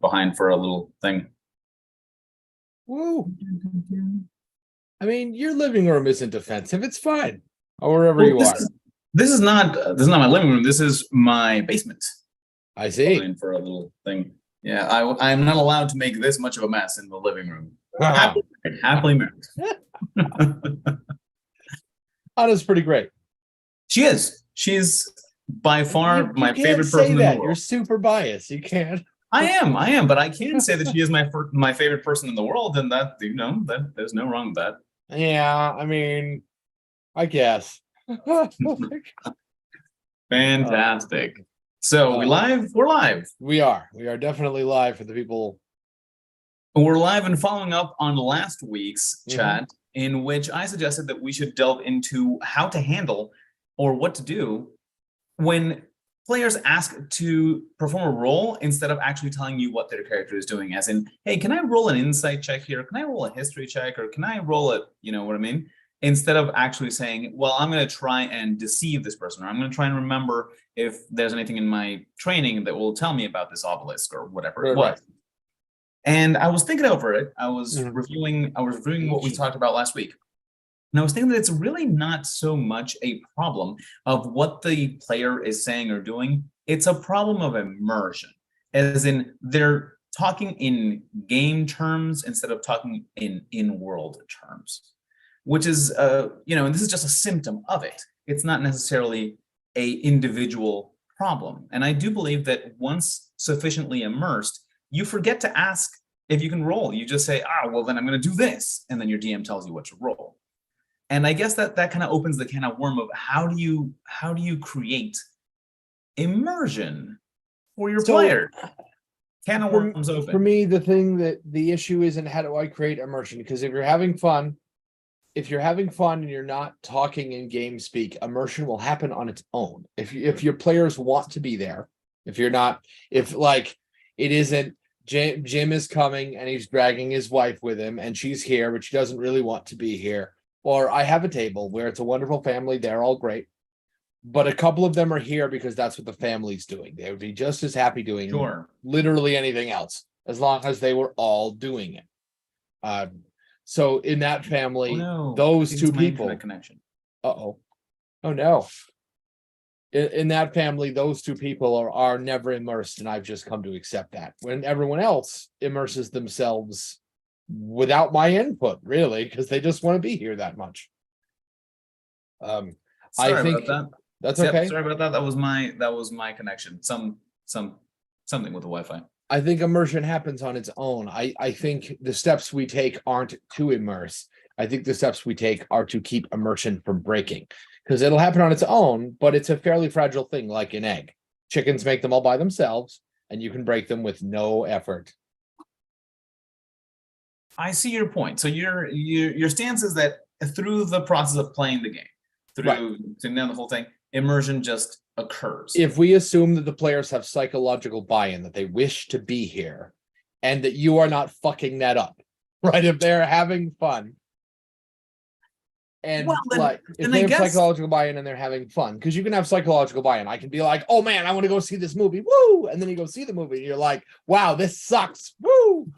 behind for a little thing. Woo. I mean, your living room isn't defensive. It's fine. Or wherever Well, you are. This is not my living room. This is my basement. I see. Behind for a little thing. Yeah, I'm not allowed to make this much of a mess in the living room. Wow. Happily married. Anna's pretty great. She is. She's by far my favorite say person in the that. world. You're super biased. You can't. I am, but I can say that she is my favorite person in the world, and that that there's no wrong with that. Yeah, I mean, I guess. Fantastic. So we're live. We are definitely live for the people. We're live and following up on last week's chat, in which I suggested that we should delve into how to handle or what to do when players ask to perform a role instead of actually telling you what their character is doing, as in, hey, can I roll an insight check here? Can I roll a history check? Or can I roll a, you know what I mean? Instead of actually saying, well, I'm going to try and deceive this person, or I'm going to try and remember if there's anything in my training that will tell me about this obelisk or whatever it was. Right. And I was thinking over it. I was reviewing what we talked about last week. And I was thinking that it's really not so much a problem of what the player is saying or doing. It's a problem of immersion, as in they're talking in game terms instead of talking in world terms, which is, and this is just a symptom of it. It's not necessarily a individual problem. And I do believe that once sufficiently immersed, you forget to ask if you can roll. You just say, well, then I'm going to do this. And then your DM tells you what to roll. And I guess that kind of opens the can of worm of how do you create immersion for your player? Can of worms open. For me, the issue isn't how do I create immersion? Because if you're having fun and you're not talking in game speak, immersion will happen on its own. If your players want to be there, if it isn't Jim is coming and he's dragging his wife with him and she's here, but she doesn't really want to be here. Or I have a table where it's a wonderful family. They're all great. But a couple of them are here because that's what the family's doing. They would be just as happy doing literally anything else, as long as they were all doing it. So in that family, those two people. Connection. Oh no. In that family, those two people are never immersed, and I've just come to accept that. When everyone else immerses themselves without my input, really, because they just want to be here that much. Sorry about that. That's okay. Sorry about that. That was my connection. Something with the Wi-Fi. I think immersion happens on its own. I think the steps we take aren't to immerse. I think the steps we take are to keep immersion from breaking, because it'll happen on its own, but it's a fairly fragile thing, like an egg. Chickens make them all by themselves, and you can break them with no effort. I see your point. So your stance is that through the process of playing the game, sitting down the whole thing, immersion just occurs. If we assume that the players have psychological buy-in, that they wish to be here, and that you are not fucking that up, right? If they're having fun, and if they have psychological buy-in and they're having fun, because you can have psychological buy-in. I can be like, oh man, I want to go see this movie, woo! And then you go see the movie, and you're like, wow, this sucks, woo!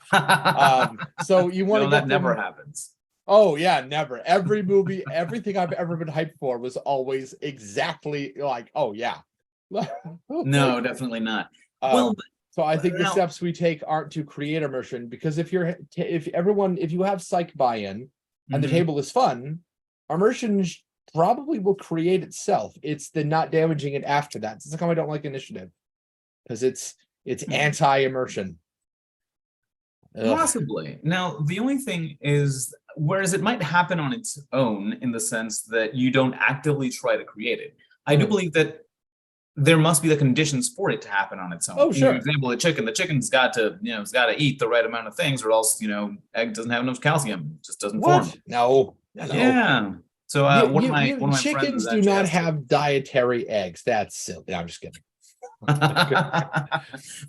So you want to that never happens. Oh yeah, never. Every movie, everything I've ever been hyped for was always exactly like, oh yeah. No, definitely not. So I think the steps we take aren't to create immersion, because if you have psych buy-in and the table is fun, immersion probably will create itself. It's the not damaging it after that. It's like how I don't like initiative, because it's anti-immersion. Possibly. Now, the only thing is, whereas it might happen on its own in the sense that you don't actively try to create it, I do believe that there must be the conditions for it to happen on its own. Oh, sure. For example, the chicken's got to, it's got to eat the right amount of things, or else, egg doesn't have enough calcium, it just doesn't form. No. Yeah. So one of my chickens do not have dietary eggs. That's silly. No, I'm just kidding.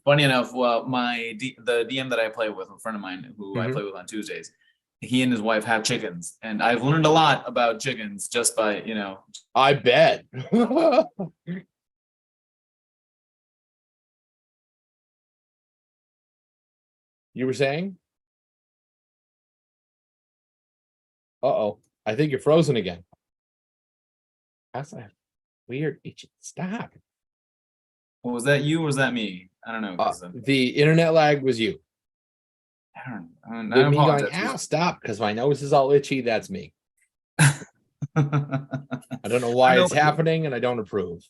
Funny enough, well, the DM that I play with, a friend of mine who I play with on Tuesdays, he and his wife have chickens, and I've learned a lot about chickens just by, I bet. You were saying? Uh-oh. I think you're frozen again. That's a weird itch. Stop. Well, was that you or was that me? I don't know. 'Cause, The internet lag was you. I With me going, apologize. ow, stop, because my nose is all itchy. That's me. I don't know why it's happening, and I don't approve.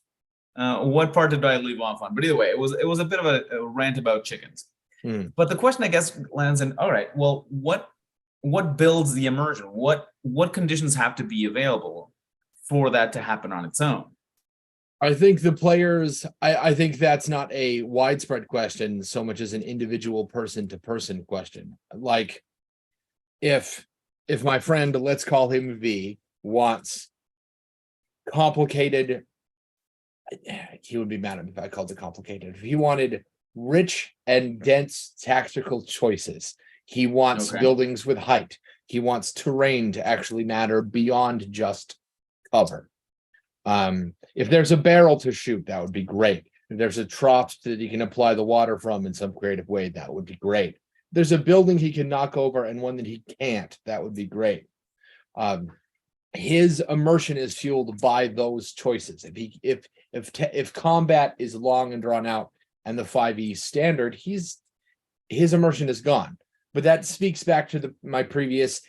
What part did I leave off on? But either way, it was a bit of a rant about chickens. But the question, I guess, lands in, all right, well, what builds the immersion? What conditions have to be available for that to happen on its own? I think the players, I think that's not a widespread question so much as an individual person to person question. Like if my friend, let's call him V, wants complicated, he would be mad at me if I called it complicated. If he wanted rich and dense tactical choices, he wants buildings with height, he wants terrain to actually matter beyond just cover. If there's a barrel to shoot, that would be great. If there's a trough that he can apply the water from in some creative way, that would be great. There's a building he can knock over and one that he can't, that would be great. His immersion is fueled by those choices. If combat is long and drawn out and the 5e standard, his immersion is gone. But that speaks back to my previous,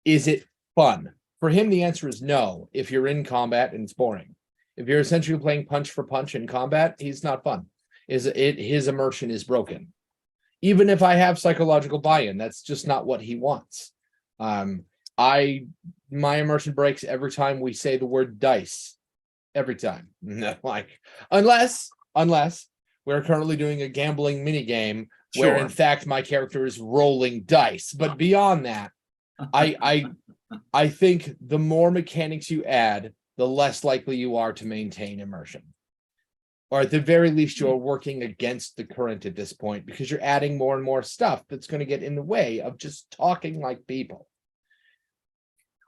is it fun? For him, the answer is no. If you're in combat and it's boring. If you're essentially playing punch for punch in combat, he's not fun. His immersion is broken. Even if I have psychological buy-in, that's just not what he wants. My immersion breaks every time we say the word dice. Every time. Like, unless we're currently doing a gambling mini game where in fact my character is rolling dice. But beyond that, I think the more mechanics you add, the less likely you are to maintain immersion. Or at the very least, you're working against the current at this point because you're adding more and more stuff that's going to get in the way of just talking like people.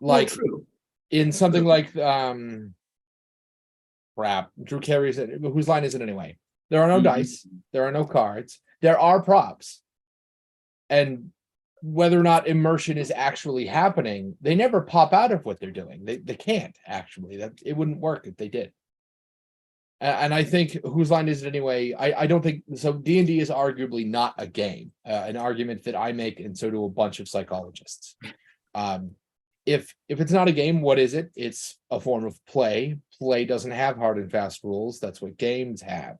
Like in something like crap, Drew Carey's, whose line is it anyway? There are no dice, there are no cards, there are props. And whether or not immersion is actually happening, they never pop out of what they're doing. They can't actually. That it wouldn't work if they did. And I think whose line is it anyway? I don't think so. D&D is arguably not a game. An argument that I make, and so do a bunch of psychologists. If it's not a game, what is it? It's a form of play. Play doesn't have hard and fast rules. That's what games have.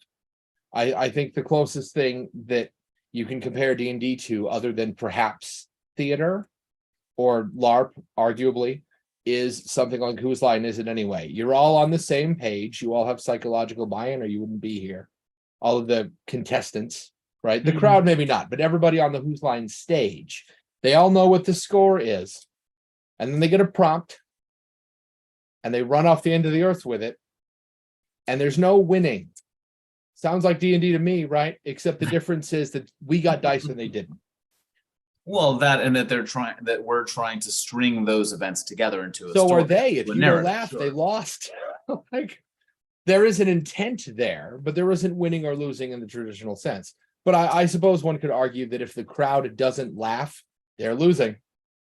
I think the closest thing that you can compare D&D to, other than perhaps theater or LARP, arguably, is something like whose line is it anyway? You're all on the same page. You all have psychological buy-in, or you wouldn't be here. All of the contestants, right? The crowd, maybe not, but everybody on the whose line stage, they all know what the score is. And then they get a prompt and they run off the end of the earth with it. And there's no winning. Sounds like D&D to me, right? Except the difference is that we got dice and they didn't. Well, that and that we're trying to string those events together into a so story. Are they? If you don't laugh, they lost. Like, there is an intent there, but there isn't winning or losing in the traditional sense. But I suppose one could argue that if the crowd doesn't laugh, they're losing.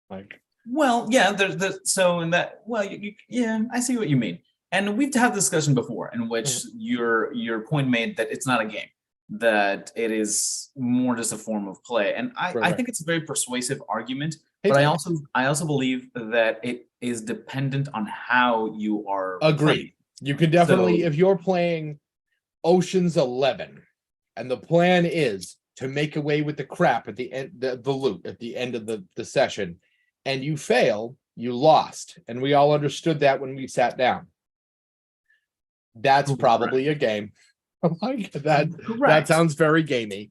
Like, well, yeah, so in that, well, yeah, I see what you mean. And we've had this discussion before in which your point made that it's not a game, that it is more just a form of play. And I think it's a very persuasive argument, but I also believe that it is dependent on how you are playing. You could definitely, if you're playing Ocean's 11 and the plan is to make away with the crap at the end, the loot at the end of the session, and you fail, you lost. And we all understood that when we sat down. That's probably a game. Like that. That sounds very gamey.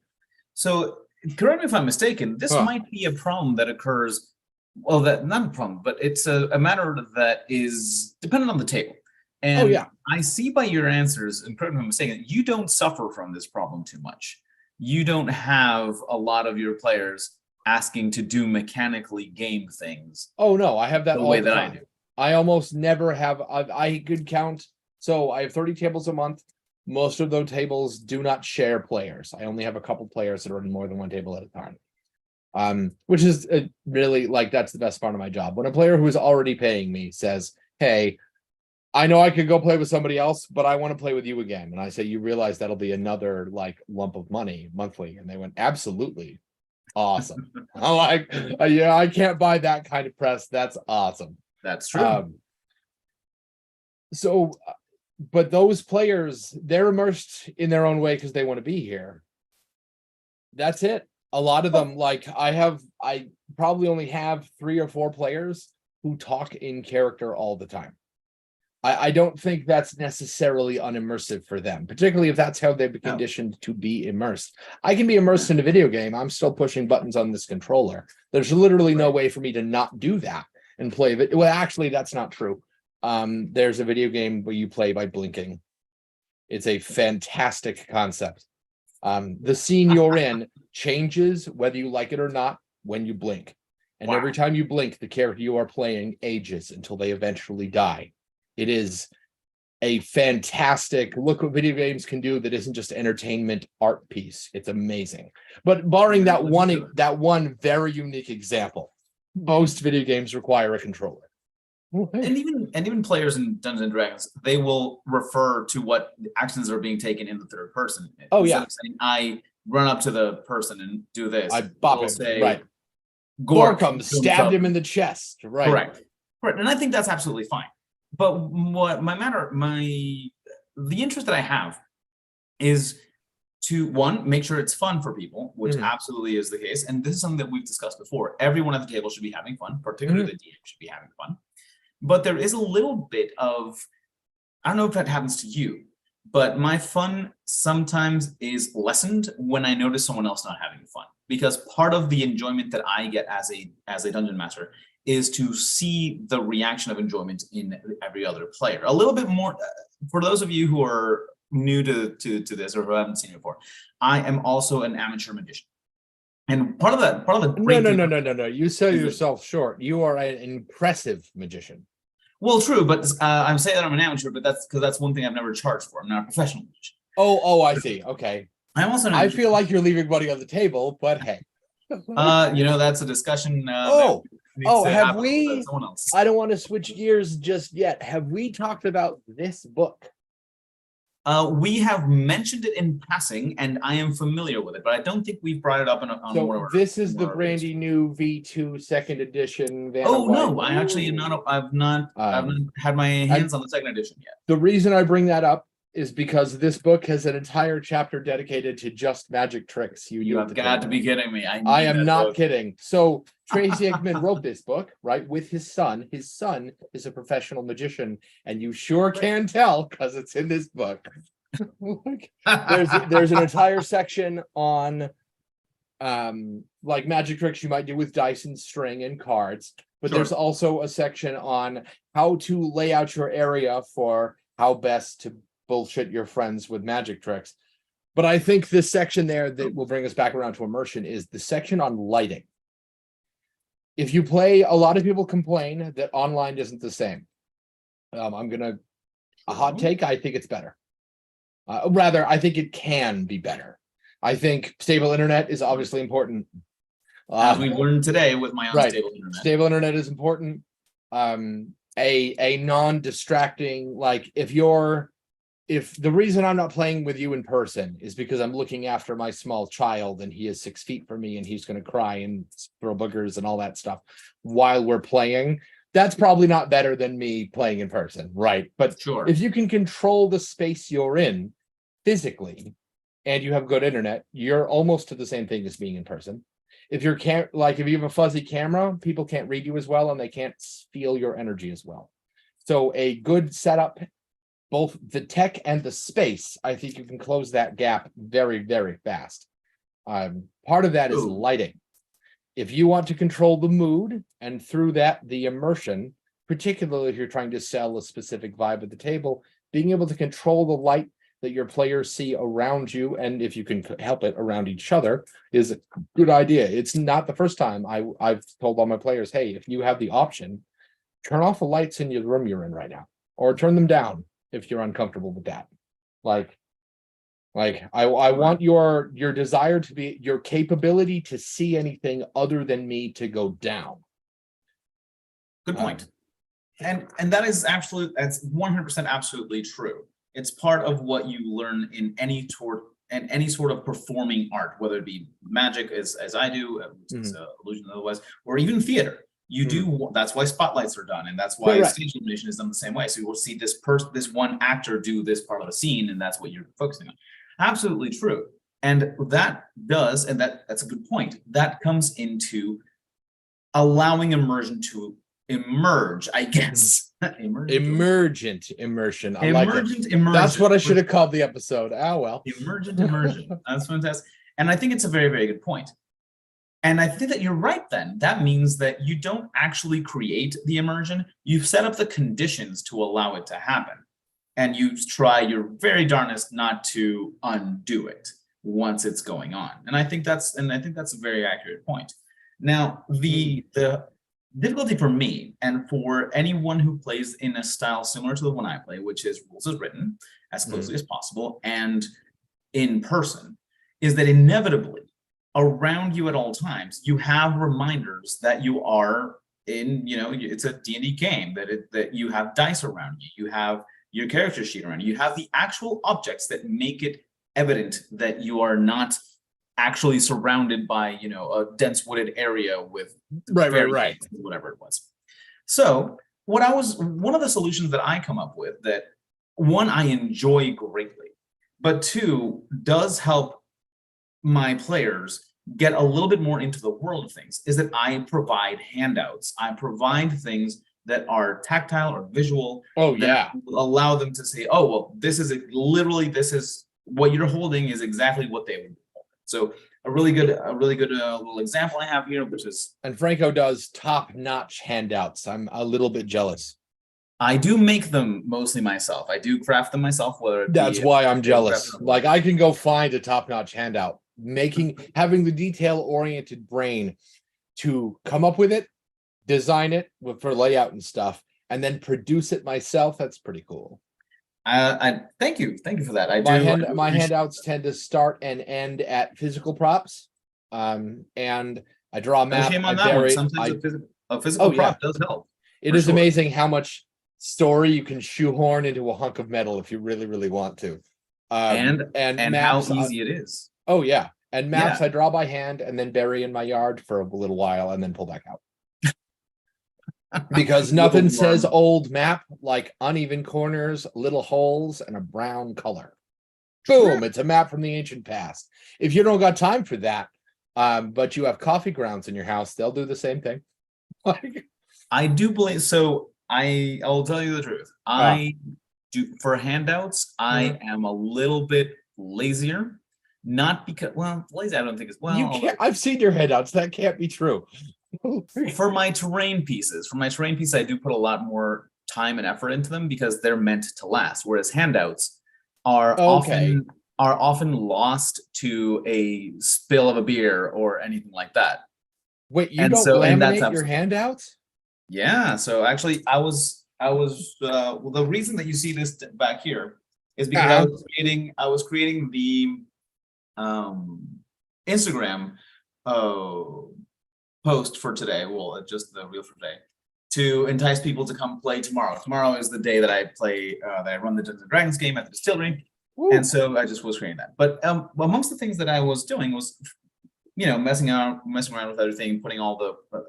So correct me if I'm mistaken. This might be a problem that occurs. Well, that not a problem, but it's a matter that is dependent on the table. And I see by your answers, and correct me if I'm mistaken, you don't suffer from this problem too much. You don't have a lot of your players asking to do mechanically game things. Oh no, I have that the way that I do. I almost never have. I could count. So I have 30 tables a month. Most of those tables do not share players. I only have a couple players that are on more than one table at a time. Which is really like that's the best part of my job. When a player who is already paying me says, "Hey, I know I could go play with somebody else, but I want to play with you again," and I say, "You realize that'll be another like lump of money monthly?" And they went, "Absolutely, awesome." I'm like, "Yeah, I can't buy that kind of press. That's awesome." That's true. So, but those players, they're immersed in their own way because they want to be here. That's it. A lot of them, like I probably only have 3 or 4 players who talk in character all the time. I don't think that's necessarily unimmersive for them, particularly if that's how they've been conditioned to be immersed. I can be immersed in a video game. I'm still pushing buttons on this controller. There's literally no way for me to not do that and play it. Well, actually, that's not true. There's a video game where you play by blinking. It's a fantastic concept. The scene you're in changes whether you like it or not when you blink. And every time you blink, the character you are playing ages until they eventually die. It is a fantastic look what video games can do that isn't just entertainment art piece. It's amazing. But barring that one very unique example, most video games require a controller. And even players in Dungeons and Dragons, they will refer to what actions are being taken in the third person. Oh, Instead yeah. of saying, I run up to the person and do this. I bop him, say, right. Gorkum stabbed him in the chest, right? Correct. And I think that's absolutely fine. But what the interest that I have is to, one, make sure it's fun for people, which absolutely is the case. And this is something that we've discussed before. Everyone at the table should be having fun, particularly the DM should be having fun. But there is a little bit of, I don't know if that happens to you, but my fun sometimes is lessened when I notice someone else not having fun. Because part of the enjoyment that I get as a dungeon master is to see the reaction of enjoyment in every other player. A little bit more, for those of you who are new to this or who haven't seen it before, I am also an amateur magician. And part of the No. You sell yourself short. You are an impressive magician. Well, true, but I'm saying that I'm an amateur, but that's because that's one thing I've never charged for. I'm not a professional magician. Oh, I see. Okay. I'm also. I feel like you're leaving money on the table, but hey. That's a discussion. Have we? I don't want to switch gears just yet. Have we talked about this book? We have mentioned it in passing, and I am familiar with it, but I don't think we've brought it up on one of our. This is the brandy new V2 second edition. No, I actually am not. I've not had my hands on the second edition yet. The reason I bring that up is because this book has an entire chapter dedicated to just magic tricks. You have got to be kidding me. I am not kidding. So Tracy Hickman wrote this book, right, with his son. His son is a professional magician, and you sure can tell because it's in this book. There's an entire section on like magic tricks you might do with dice and string and cards, but there's also a section on how to lay out your area for how best to bullshit your friends with magic tricks. But I think this section there that will bring us back around to immersion is the section on lighting. If you play, a lot of people complain that online isn't the same. A hot take, I think it's better. Rather, I think it can be better. I think stable internet is obviously important. As we learned today with my unstable internet. Stable internet is important. A non-distracting, like if the reason I'm not playing with you in person is because I'm looking after my small child and he is 6 feet from me and he's going to cry and throw boogers and all that stuff while we're playing, that's probably not better than me playing in person, right? But if you can control the space you're in physically and you have good internet, you're almost to the same thing as being in person. If you have a fuzzy camera, people can't read you as well and they can't feel your energy as well. So a good setup, both the tech and the space, I think you can close that gap very, very fast. Part of that is lighting. If you want to control the mood and through that, the immersion, particularly if you're trying to sell a specific vibe at the table, being able to control the light that your players see around you, and if you can help it around each other, is a good idea. It's not the first time I've told all my players, hey, if you have the option, turn off the lights in your room you're in right now, or turn them down if you're uncomfortable with that. Like, Like I want your desire to be, your capability to see anything other than me to go down. Good point. And that is that's 100% absolutely true. It's part of what you learn in any sort of performing art, whether it be magic as I do, illusion otherwise, or even theater. You do, that's why spotlights are done, and that's why stage illumination is done the same way. So you will see this one actor do this part of a scene, and that's what you're focusing on. Absolutely true. And that's a good point. That comes into allowing immersion to emerge, I guess. Emergent immersion. I like it. Immersion. That's what I should have called the episode. Oh well. Emergent immersion. That's fantastic. And I think it's a very, very good point. And I think that you're right then. That means that you don't actually create the immersion. You've set up the conditions to allow it to happen. And you try your very darnest not to undo it once it's going on. And I think that's a very accurate point. Now, the difficulty for me and for anyone who plays in a style similar to the one I play, which is rules as written, as closely as possible, and in person, is that inevitably around you at all times, you have reminders that you are in, it's a D&D game, that you have dice around you, you have your character sheet around you, you have the actual objects that make it evident that you are not actually surrounded by, a dense wooded area with whatever it was. So one of the solutions that I come up with that, one, I enjoy greatly, but two, does help my players get a little bit more into the world of things, is that I provide handouts. I provide things that are tactile or visual. Allow them to say, oh, well, this is what you're holding is exactly what they would hold. So a really good little example I have here, which is, and Franco does top-notch handouts. I'm a little bit jealous. I do make them mostly myself. I do craft them myself. That's why I'm jealous. Like I can go find a top-notch handout. Having the detail-oriented brain to come up with it, design it for layout and stuff, and then produce it myself. That's pretty cool. I thank you for that. My handouts tend to start and end at physical props, and I draw a map. Shame on that one. Sometimes a physical prop does help. It is amazing how much story you can shoehorn into a hunk of metal if you really, really want to. And maps, how easy it is. Oh yeah, and maps I draw by hand and then bury in my yard for a little while and then pull back out. Because nothing says old map like uneven corners, little holes, and a brown color. Boom, it's a map from the ancient past. If you don't got time for that, but you have coffee grounds in your house, they'll do the same thing. I do believe so. I'll tell you the truth. I do for handouts, I am a little bit lazier. Not because, lazy I don't think is I've seen your handouts. That can't be true. For my terrain pieces, I do put a lot more time and effort into them because they're meant to last. Whereas handouts are often lost to a spill of a beer or anything like that. Wait, you don't laminate your handouts? Yeah. So actually, the reason that you see this back here is because I was creating the Instagram post for today, just the reel for today, to entice people to come play tomorrow. Tomorrow is the day that I play, that I run the Dungeons and Dragons game at the distillery. Woo. And so I just was creating that. But amongst the things that I was doing was, messing around with everything, putting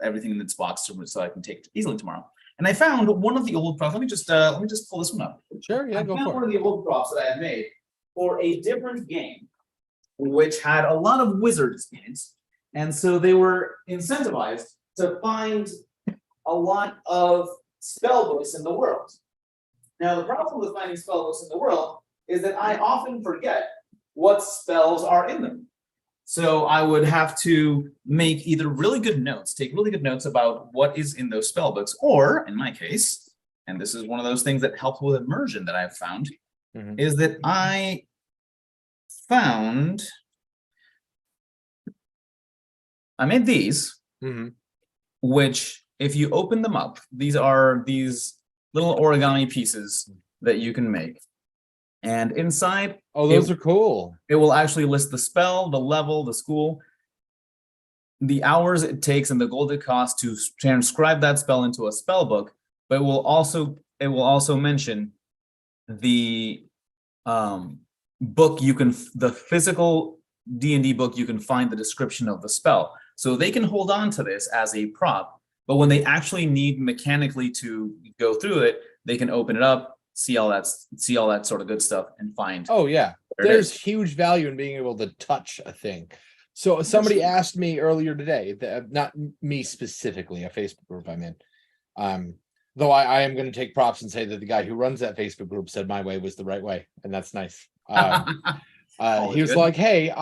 everything in its box so I can take it easily tomorrow. And I found one of the old props. Let me just pull this one up. Sure, yeah, go for it. One of the old props that I had made for a different game, which had a lot of wizards in it. And so they were incentivized to find a lot of spell books in the world. Now, the problem with finding spell books in the world is that I often forget what spells are in them. So I would have to make either take really good notes about what is in those spell books, or in my case, and this is one of those things that helps with immersion that I've found, is that I made these, which if you open them up, these are these little origami pieces that you can make. And inside, Oh, those are cool. it will actually list the spell, the level, the school, the hours it takes, and the gold it costs to transcribe that spell into a spell book. But it will also mention the book the physical D&D book you can find the description of the spell. So they can hold on to this as a prop, but when they actually need mechanically to go through it, they can open it up, see all that sort of good stuff, and find. Oh yeah, there's huge value in being able to touch a thing. So somebody asked me earlier today, not me specifically, a Facebook group I'm in. Though I am going to take props and say that the guy who runs that Facebook group said my way was the right way, and that's nice. He was like, "Hey,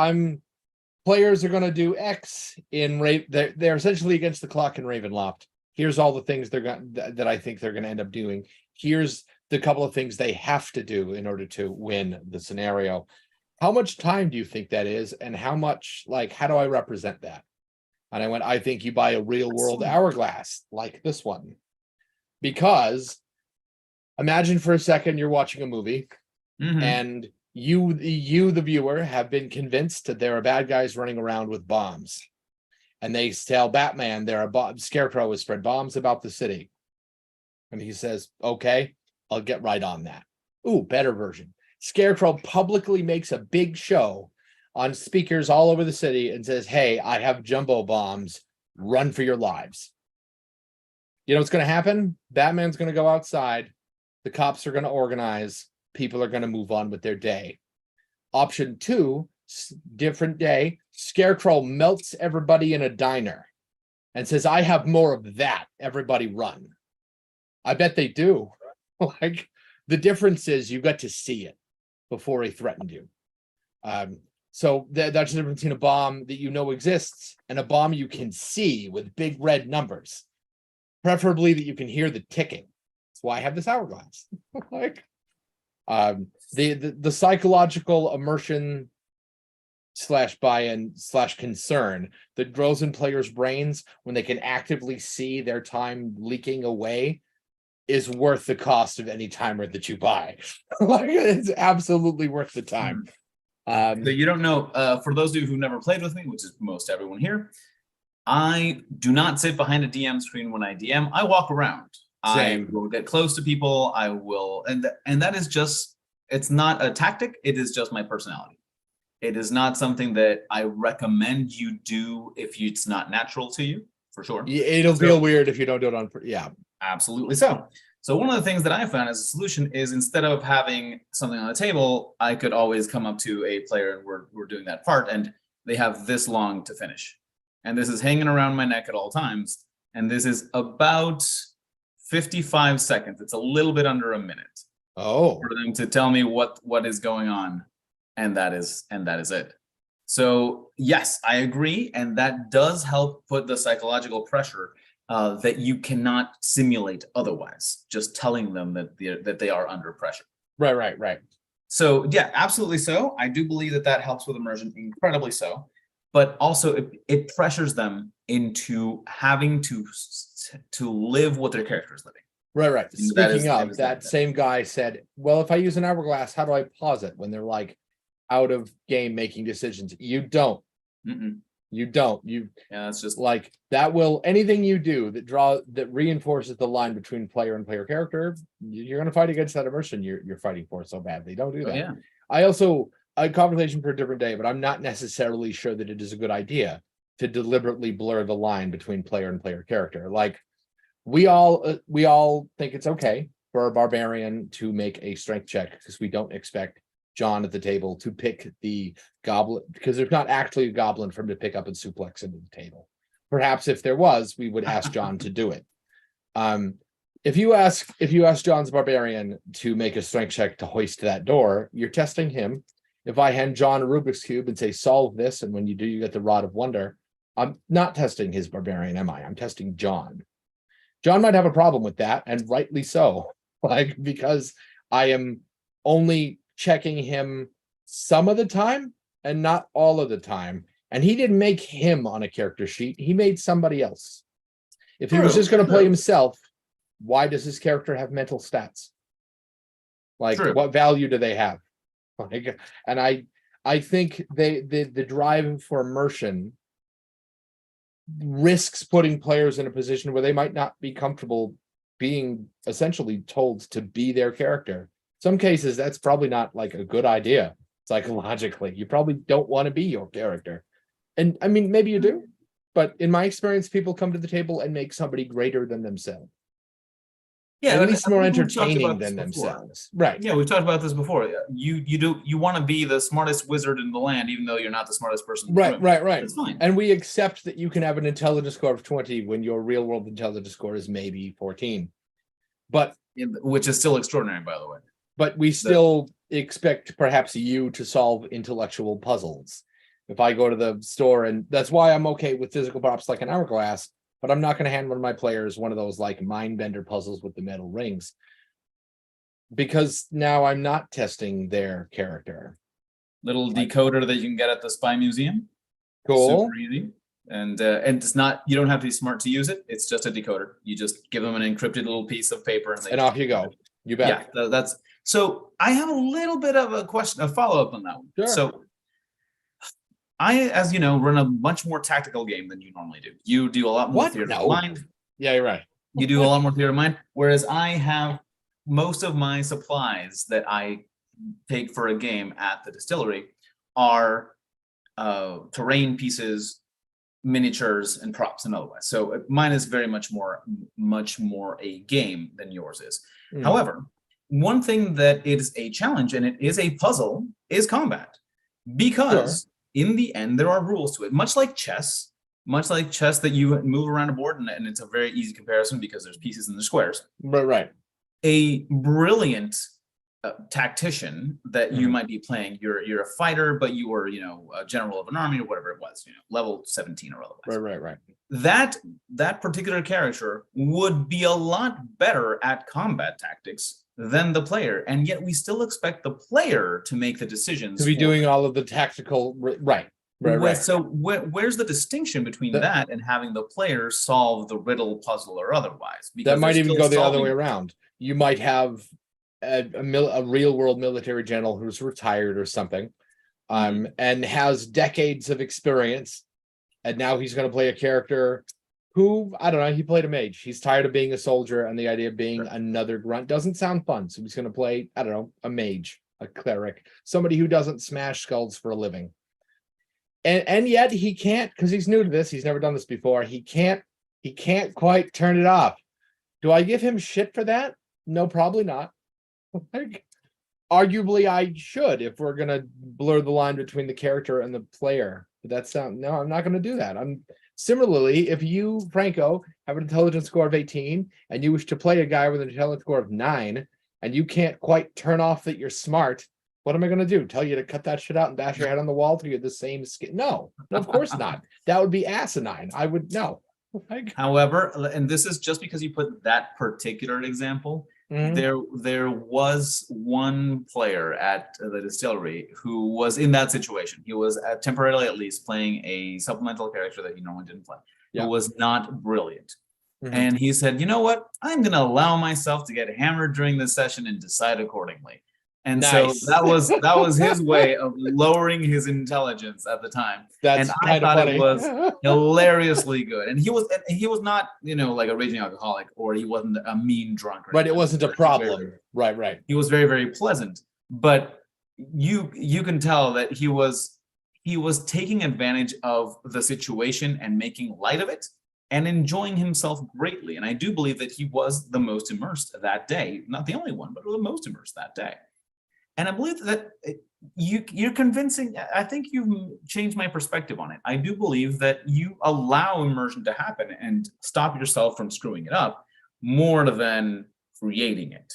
players are going to do X in they're essentially against the clock in Ravenloft. Here's all the things that I think they're going to end up doing. Here's the couple of things they have to do in order to win the scenario. How much time do you think that is? And how do I represent that?" And I went, I think you buy a real world hourglass like this one. Because imagine for a second you're watching a movie and you, the viewer, have been convinced that there are bad guys running around with bombs. And they tell Batman Scarecrow has spread bombs about the city. And he says, okay, I'll get right on that. Ooh, better version. Scarecrow publicly makes a big show on speakers all over the city and says, hey, I have jumbo bombs. Run for your lives. You know what's going to happen? Batman's going to go outside. The cops are going to organize. People are going to move on with their day. Option 2, different day. Scarecrow melts everybody in a diner and says, I have more of that. Everybody run. I bet they do. Like, the difference is you got to see it before he threatened you. So that's the difference between a bomb that you know exists and a bomb you can see with big red numbers. Preferably that you can hear the ticking. That's why I have this hourglass. Like, the psychological immersion / buy-in / concern that grows in players' brains when they can actively see their time leaking away is worth the cost of any timer that you buy. Like, it's absolutely worth the time. So you don't know, for those of you who've never played with me, which is most everyone here, I do not sit behind a DM screen when I DM. I walk around. Same. I will get close to people. I will, and that is just, it's not a tactic. It is just my personality. It is not something that I recommend you do if it's not natural to you, for sure. It'll feel weird if you don't do it on. Yeah, absolutely. So one of the things that I found as a solution is, instead of having something on the table, I could always come up to a player and we're doing that part, and they have this long to finish. And this is hanging around my neck at all times. And this is about 55 seconds. It's a little bit under a minute. Oh, for them to tell me what is going on. And that is it. So yes, I agree. And that does help put the psychological pressure that you cannot simulate otherwise, just telling them that they are under pressure. Right. So yeah, absolutely so. I do believe that helps with immersion, incredibly so. But also it pressures them into having to live what their character is living. Right. Speaking of, that same guy said, well, if I use an hourglass, how do I pause it when they're like out of game making decisions? You don't. You don't. Yeah, that's just like that will, anything you do that reinforces the line between player and player character, you're going to fight against that immersion you're fighting for so badly. Don't do that. Yeah. I also, a conversation for a different day, but I'm not necessarily sure that it is a good idea to deliberately blur the line between player and player character. Like, we all think it's okay for a barbarian to make a strength check because we don't expect John at the table to pick the goblin, because there's not actually a goblin for him to pick up and suplex into the table. Perhaps if there was, we would ask John to do it. If you ask John's barbarian to make a strength check to hoist that door, you're testing him. If I hand John a Rubik's Cube and say, solve this, and when you do, you get the Rod of Wonder, I'm not testing his barbarian, am I? I'm testing John. John might have a problem with that, and rightly so, like, because I am only checking him some of the time and not all of the time. And he didn't make him on a character sheet. He made somebody else. If he was just going to play himself, why does his character have mental stats? Like, what value do they have? Like, and I think the drive for immersion risks putting players in a position where they might not be comfortable being essentially told to be their character. Some cases that's probably not like a good idea psychologically. You probably don't want to be your character. And I mean, maybe you do, but in my experience, people come to the table and make somebody greater than themselves. Yeah, At and least I more think we've talked entertaining about this than before. themselves. Right. Yeah, we've talked about this before. You want to be the smartest wizard in the land, even though you're not the smartest person in the room. Right. That's fine. And we accept that you can have an intelligence score of 20 when your real world intelligence score is maybe 14. But Which is still extraordinary, by the way. but we still expect perhaps you to solve intellectual puzzles. If I go to the store, and that's why I'm okay with physical props like an hourglass, but I'm not going to hand one of my players one of those like mind bender puzzles with the metal rings, because now I'm not testing their character. Little decoder that you can get at the Spy Museum. Cool. Super easy. And it's not, you don't have to be smart to use it. It's just a decoder. You just give them an encrypted little piece of paper And off you go. You bet. Yeah, that's so. I have a little bit of a question, a follow up on that one. Sure. So, I, as you know, run a much more tactical game than you normally do. You do a lot more theater of mind. Yeah, you're right. You do a lot more theater of mind, whereas I have most of my supplies that I take for a game at the distillery are terrain pieces, miniatures, and props, and otherwise. So mine is very much more a game than yours is. However, one thing that is a challenge and it is a puzzle is combat, because in the end there are rules to it, much like chess that you move around a board, and it's a very easy comparison because there's pieces and the squares. Right. A brilliant tactician that you might be playing, you're a fighter, but you were, a general of an army or whatever it was, level 17 or otherwise. Right. That particular character would be a lot better at combat tactics than the player, and yet we still expect the player to make the decisions, to be doing all of the tactical. Right. So where's the distinction between that and having the player solve the riddle, puzzle, or otherwise? Because that might even go the other way around. You might have a real world military general who's retired or something, and has decades of experience, and now he's going to play a character who, I don't know, he played a mage. He's tired of being a soldier, and the idea of being another grunt doesn't sound fun. So he's going to play, I don't know, a mage, a cleric, somebody who doesn't smash skulls for a living. And yet he can't, because he's new to this. He's never done this before. He can't quite turn it off. Do I give him shit for that? No, probably not. Arguably, I should, if we're gonna blur the line between the character and the player. But no, I'm not gonna do that. Similarly, if you, Franco, have an intelligence score of 18 and you wish to play a guy with an intelligence score of 9, and you can't quite turn off that you're smart, what am I gonna do? Tell you to cut that shit out and bash your head on the wall till you're the same skin? No, of course not. That would be asinine. I would no. However, and this is just because you put that particular example. There was one player at the distillery who was in that situation. He was temporarily, at least, playing a supplemental character that he normally didn't play. Who was not brilliant. And he said, you know what? I'm going to allow myself to get hammered during this session and decide accordingly. And so that was his way of lowering his intelligence at the time. That's and I thought it was hilariously good. And he was not, like a raging alcoholic, or he wasn't a mean drunk. Right, it wasn't a problem. Right. He was very, very pleasant. But you can tell that he was taking advantage of the situation and making light of it and enjoying himself greatly. And I do believe that he was the most immersed that day. Not the only one, but the most immersed that day. And I believe that you're convincing. I think you've changed my perspective on it. I do believe that you allow immersion to happen and stop yourself from screwing it up more than creating it.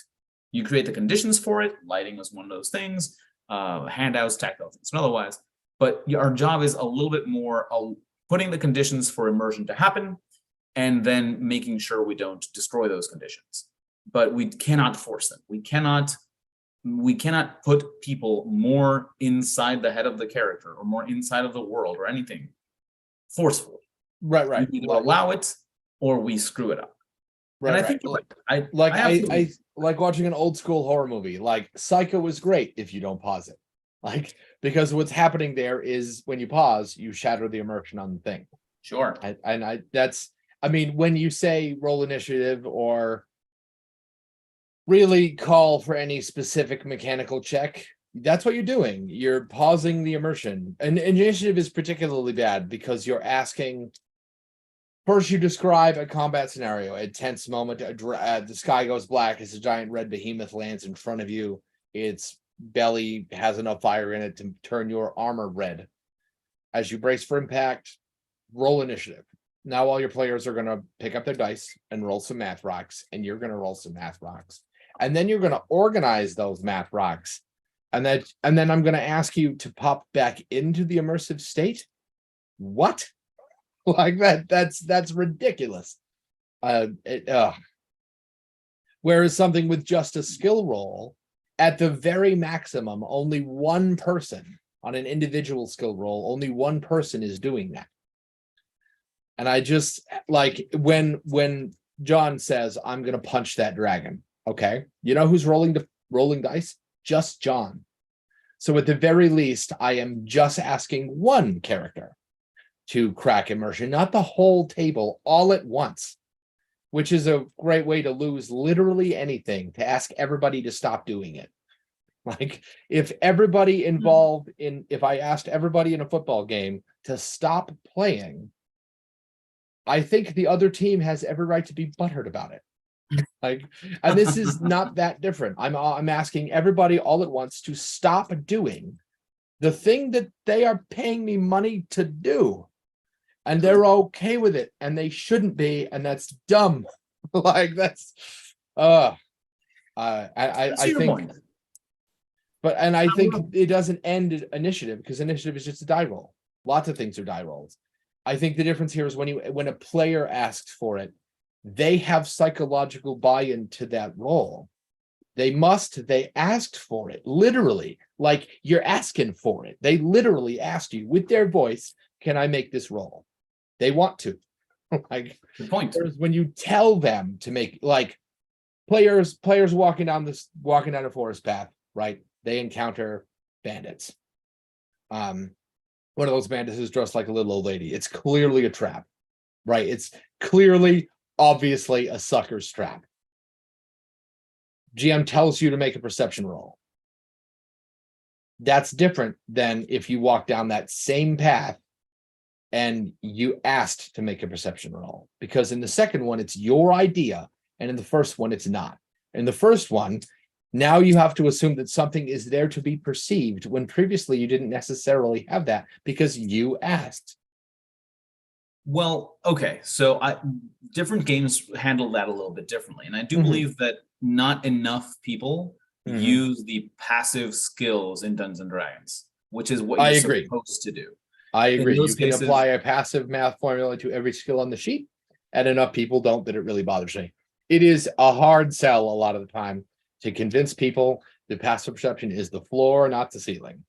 You create the conditions for it. Lighting was one of those things, handouts, tactile things, and otherwise. But our job is a little bit more putting the conditions for immersion to happen and then making sure we don't destroy those conditions. But we cannot force them. We cannot put people more inside the head of the character or more inside of the world or anything forcefully. Right. We either allow it or we screw it up. Right. And I think you're right. I like watching an old school horror movie. Like Psycho is great if you don't pause it. Like, because what's happening there is when you pause, you shatter the immersion on the thing. Sure. I mean, when you say roll initiative or really call for any specific mechanical check, that's what you're doing. You're pausing the immersion. And initiative is particularly bad because you're asking. First, you describe a combat scenario, a tense moment. The sky goes black as a giant red behemoth lands in front of you. Its belly has enough fire in it to turn your armor red. As you brace for impact, roll initiative. Now all your players are going to pick up their dice and roll some math rocks, and you're going to roll some math rocks. And then you're going to organize those math rocks. And then I'm going to ask you to pop back into the immersive state. What? Like that's ridiculous. Whereas something with just a skill roll, at the very maximum, only one person on an individual skill roll, only one person is doing that. And I just like when John says, I'm gonna punch that dragon. Okay, you know who's rolling dice? Just John. So at the very least, I am just asking one character to crack immersion, not the whole table all at once, which is a great way to lose literally anything, to ask everybody to stop doing it. Like if everybody involved if I asked everybody in a football game to stop playing, I think the other team has every right to be butthurt about it. Like, and this is not that different. I'm asking everybody all at once to stop doing the thing that they are paying me money to do. And they're okay with it, and they shouldn't be, and that's dumb. Like that's I think point. But and I think it doesn't end initiative, because initiative is just a die roll. Lots of things are die rolls. I think the difference here is when a player asks for it, they have psychological buy-in to that role. They asked for it, literally, like you're asking for it. They literally asked you with their voice, can I make this roll? They want to. Like, good point. When you tell them to make, like, players walking down a forest path, right? They encounter bandits. One of those bandits is dressed like a little old lady. It's clearly a trap, right? It's clearly, obviously a sucker's trap. GM tells you to make a perception roll. That's different than if you walk down that same path and you asked to make a perception roll, because in the second one, it's your idea. And in the first one, it's not. In the first one, now you have to assume that something is there to be perceived when previously you didn't necessarily have that because you asked. Well, okay. So different games handle that a little bit differently. And I do believe that not enough people use the passive skills in Dungeons and Dragons, which is what you're supposed to do. I agree. You can apply a passive math formula to every skill on the sheet, and enough people don't that it really bothers me. It is a hard sell a lot of the time to convince people that passive perception is the floor, not the ceiling.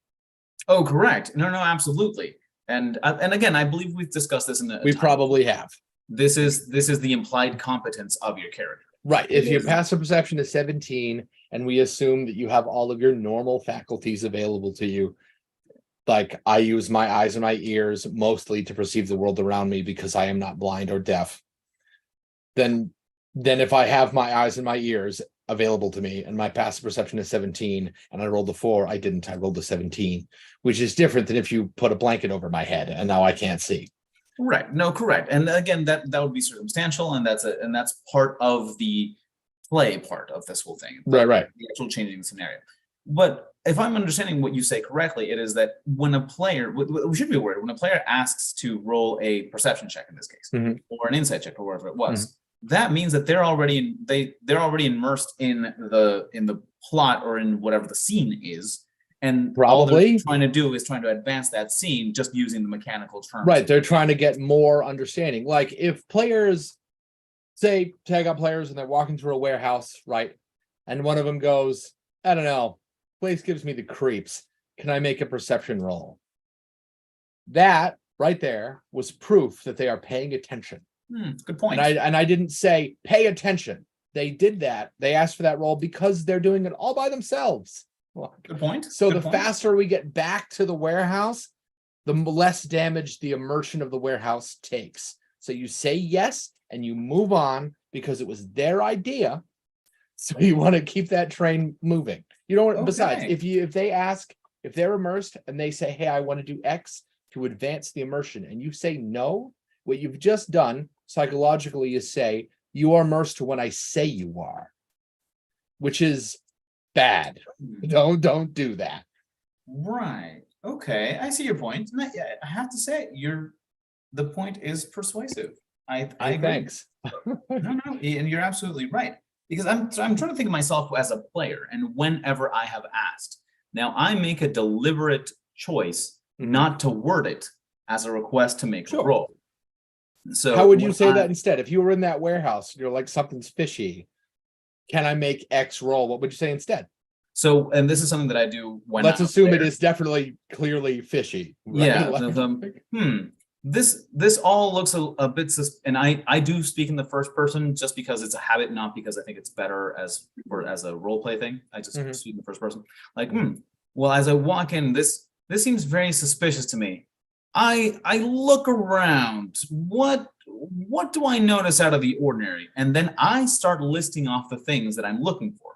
Oh, correct. No, absolutely. And again, I believe we've discussed this in the. We probably have. This is the implied competence of your character. Right. If your passive perception is 17, and we assume that you have all of your normal faculties available to you, like I use my eyes and my ears mostly to perceive the world around me because I am not blind or deaf. Then if I have my eyes and my ears available to me and my passive perception is 17 and I rolled a 4, I rolled a 17, which is different than if you put a blanket over my head and now I can't see. Right. No, correct. And again, that would be circumstantial, and that's part of the play part of this whole thing. Right. The actual changing the scenario. But if I'm understanding what you say correctly, it is that when a player, we should be aware, when a player asks to roll a perception check in this case, or an insight check or whatever it was, that means that they're already immersed in the plot or in whatever the scene is, and all they're trying to do is trying to advance that scene just using the mechanical terms. Right, they're trying to get more understanding. Like if players say tag up players and they're walking through a warehouse, right, and one of them goes, I don't know, place gives me the creeps. Can I make a perception roll? That right there was proof that they are paying attention. Good point. And I didn't say pay attention. They did that. They asked for that roll because they're doing it all by themselves. Good point. So Good the point. faster we get back to the warehouse, the less damage the immersion of the warehouse takes. So you say yes and you move on because it was their idea. So you want to keep that train moving. You don't. Besides, Okay. if they're immersed and they say, "Hey, I want to do X to advance the immersion," and you say no, what you've just done psychologically is say you are immersed when I say you are, which is bad. Don't do that. Right. Okay. I see your point. And yeah, I have to say, the point is persuasive. I Hey, agree. thanks. No, and you're absolutely right. Because I'm trying to think of myself as a player, and whenever I have asked. Now I make a deliberate choice not to word it as a request to make a Sure. roll. So How would you when say that instead? If you were in that warehouse, you're like, something's fishy. Can I make X roll? What would you say instead? So, and this is something that I do when Let's I'm assume it there. is definitely clearly fishy. Right? Yeah. Like, This all looks a bit and I do speak in the first person just because it's a habit, not because I think it's better as a role play thing. I just speak in the first person. Like, well, as I walk in, this seems very suspicious to me. I look around. What do I notice out of the ordinary? And then I start listing off the things that I'm looking for.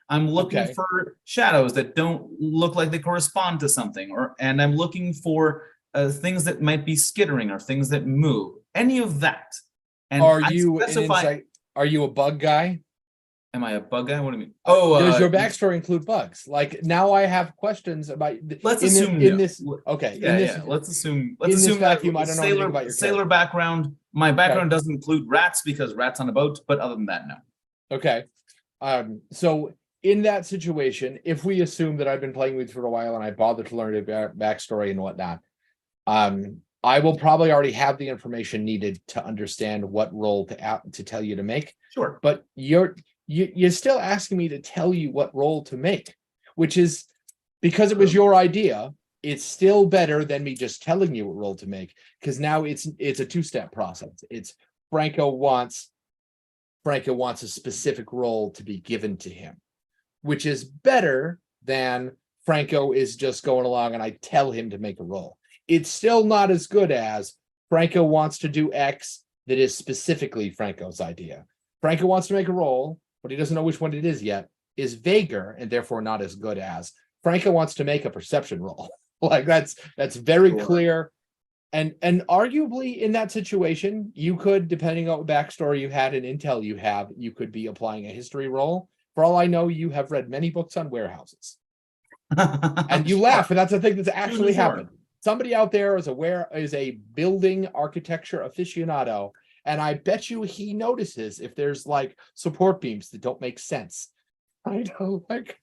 I'm looking Okay. for shadows that don't look like they correspond to something, and I'm looking for things that might be skittering or things that move. Any of that. And Are I you an specify. insight? Are you a bug guy? Am I a bug guy? What do you mean? Does your backstory include bugs? Like, now I have questions about let's in assume in no. this. Okay, Yeah, in this yeah. Let's assume in this that vacuum, I don't know anything about your sailor character. background. My background doesn't include rats because rats on a boat, but other than that, no. Okay. So in that situation, if we assume that I've been playing with you for a while and I bothered to learn your backstory and whatnot, I will probably already have the information needed to understand what role to tell you to make. Sure. But you're still asking me to tell you what role to make, which is, because it was your idea, it's still better than me just telling you what role to make, because now it's a two-step process. It's Franco wants a specific role to be given to him, which is better than Franco is just going along and I tell him to make a role. It's still not as good as Franco wants to do X that is specifically Franco's idea. Franco wants to make a role, but he doesn't know which one it is yet, is vaguer and therefore not as good as Franco wants to make a perception roll. Like, that's very clear. And arguably in that situation, you could, depending on what backstory you had and intel you have, you could be applying a history roll. For all I know, you have read many books on warehouses. And you laugh, and that's the thing that's actually happened. Somebody out there is a building architecture aficionado, and I bet you he notices if there's like support beams that don't make sense. I know, like,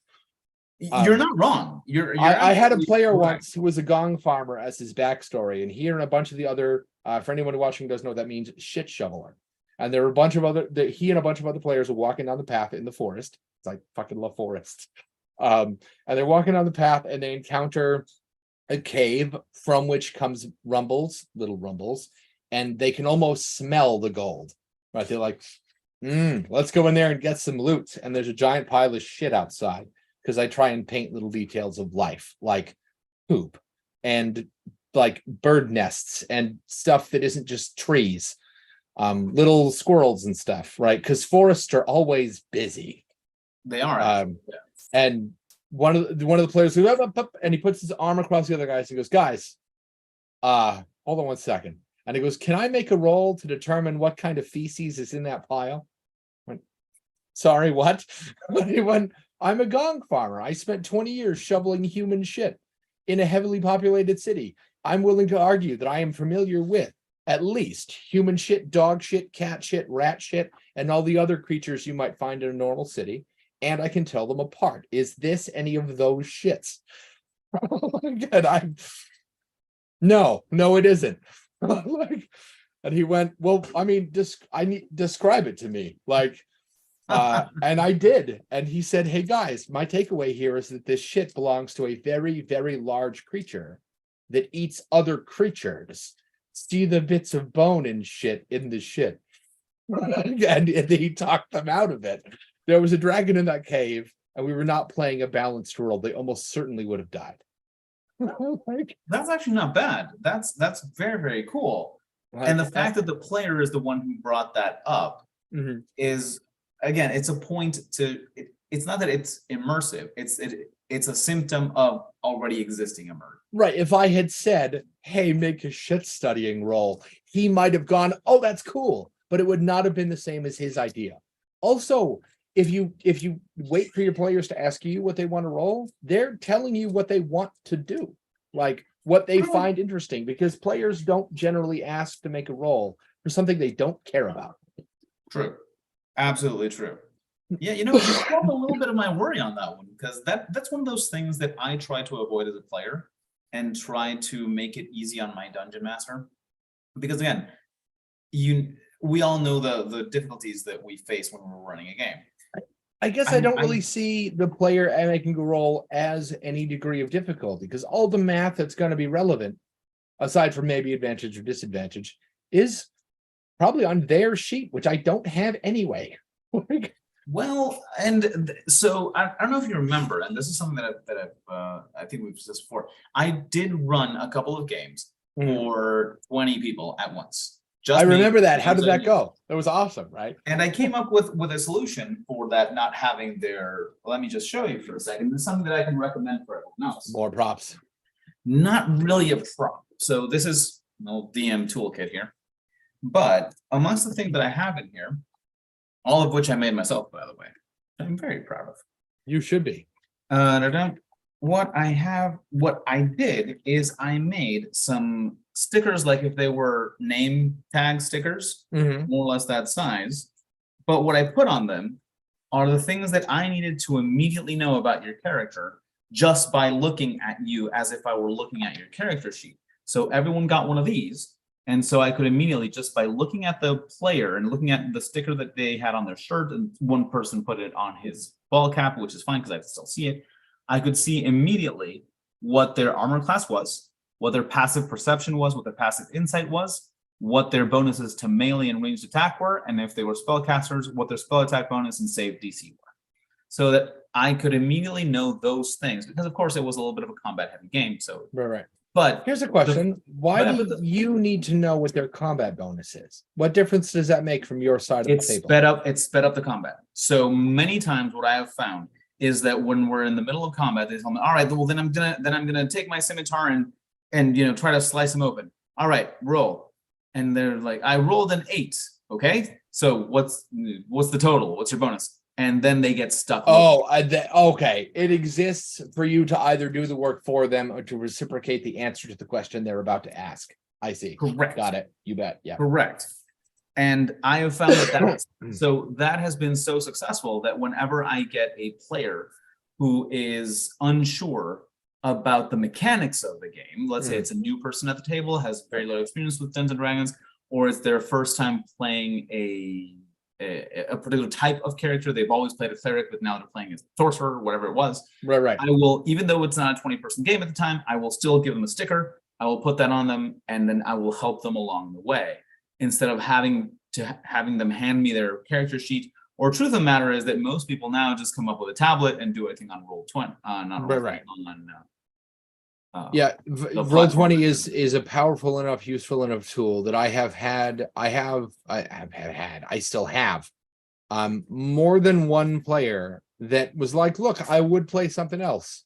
you're not wrong. I had a player once who was a gong farmer as his backstory, and he and a bunch of the other, for anyone watching doesn't know what that means, shit shoveler. And there were a bunch of he and a bunch of other players were walking down the path in the forest. It's like, fucking love forests. And they're walking down the path and they encounter a cave from which comes little rumbles, and they can almost smell the gold. Right? They're like, let's go in there and get some loot. And there's a giant pile of shit outside, because I try and paint little details of life, like poop and like bird nests and stuff that isn't just trees, little squirrels and stuff, right? Because forests are always busy. They are. And one of the players who, and he puts his arm across the other guys and goes, guys, hold on one second. And he goes, can I make a roll to determine what kind of feces is in that pile? I went, sorry, what? He went, I'm a gong farmer. I spent 20 years shoveling human shit in a heavily populated city. I'm willing to argue that I am familiar with at least human shit, dog shit, cat shit, rat shit, and all the other creatures you might find in a normal city. And I can tell them apart. Is this any of those shits? And no, it isn't. And he went, well, I mean, describe it to me. Like, and I did. And he said, hey guys, my takeaway here is that this shit belongs to a very, very large creature that eats other creatures. See the bits of bone and shit in the shit. And he talked them out of it. There was a dragon in that cave. and we were not playing a balanced world, they almost certainly would have died. Like, That's actually not bad. That's very, very cool. And the fact that the player is the one who brought that up mhm. is, again, it's a point to it's not that it's immersive, it's a symptom of already existing immersion. Right. If I had said, hey, make a shit studying roll, he might have gone, oh, that's cool. But it would not have been the same as his idea. Also, if you wait for your players to ask you what they want to roll, they're telling you what they want to do, like what they find interesting, because players don't generally ask to make a roll for something they don't care about. True. Absolutely true. Yeah, you solved a little bit of my worry on that one, because that's one of those things that I try to avoid as a player and try to make it easy on my dungeon master. Because again, we all know the difficulties that we face when we're running a game. I guess I don't really see the player making a roll as any degree of difficulty, because all the math that's going to be relevant, aside from maybe advantage or disadvantage, is probably on their sheet, which I don't have anyway. Well, and so I don't know if you remember, and this is something that I think we've discussed before. I did run a couple of games for 20 people at once. I remember that. How did that go? That was awesome, right? And I came up with a solution for that not having their. Let me just show you for a second. This is something that I can recommend for everyone else. More props. Not really a prop. So this is an old DM toolkit here, but amongst the things that I have in here, all of which I made myself, by the way, I'm very proud of. You should be. What I did is I made some stickers, like if they were name tag stickers, more or less that size. But what I put on them are the things that I needed to immediately know about your character just by looking at you as if I were looking at your character sheet. So everyone got one of these. And so I could immediately, just by looking at the player and looking at the sticker that they had on their shirt, and one person put it on his ball cap, which is fine because I can still see it. I could see immediately what their armor class was, what their passive perception was, what their passive insight was, what their bonuses to melee and ranged attack were, and if they were spellcasters, what their spell attack bonus and save DC were. So that I could immediately know those things, because of course it was a little bit of a combat heavy game. So right. But here's a question. Why do you need to know what their combat bonus is? What difference does that make from your side of the table? It sped up the combat. So many times what I have found is that when we're in the middle of combat, they tell me, all right, well then I'm gonna take my scimitar and try to slice them open. All right, roll. And they're like, I rolled an 8. Okay. So what's the total? What's your bonus? And then they get stuck. Okay. It exists for you to either do the work for them or to reciprocate the answer to the question they're about to ask. I see. Correct. Got it. You bet. Yeah. Correct. And I have found that has been so successful that whenever I get a player who is unsure about the mechanics of the game, let's say it's a new person at the table, has very little experience with Dungeons and Dragons, or it's their first time playing a particular type of character. They've always played a cleric, but now they're playing a sorcerer, whatever it was. Right. I will, even though it's not a 20-person game at the time, I will still give them a sticker. I will put that on them, and then I will help them along the way, instead of having them hand me their character sheet. Or truth of the matter is that most people now just come up with a tablet and do everything on Roll20. Roll20 is a powerful enough, useful enough tool that I still have more than one player that was like, look, I would play something else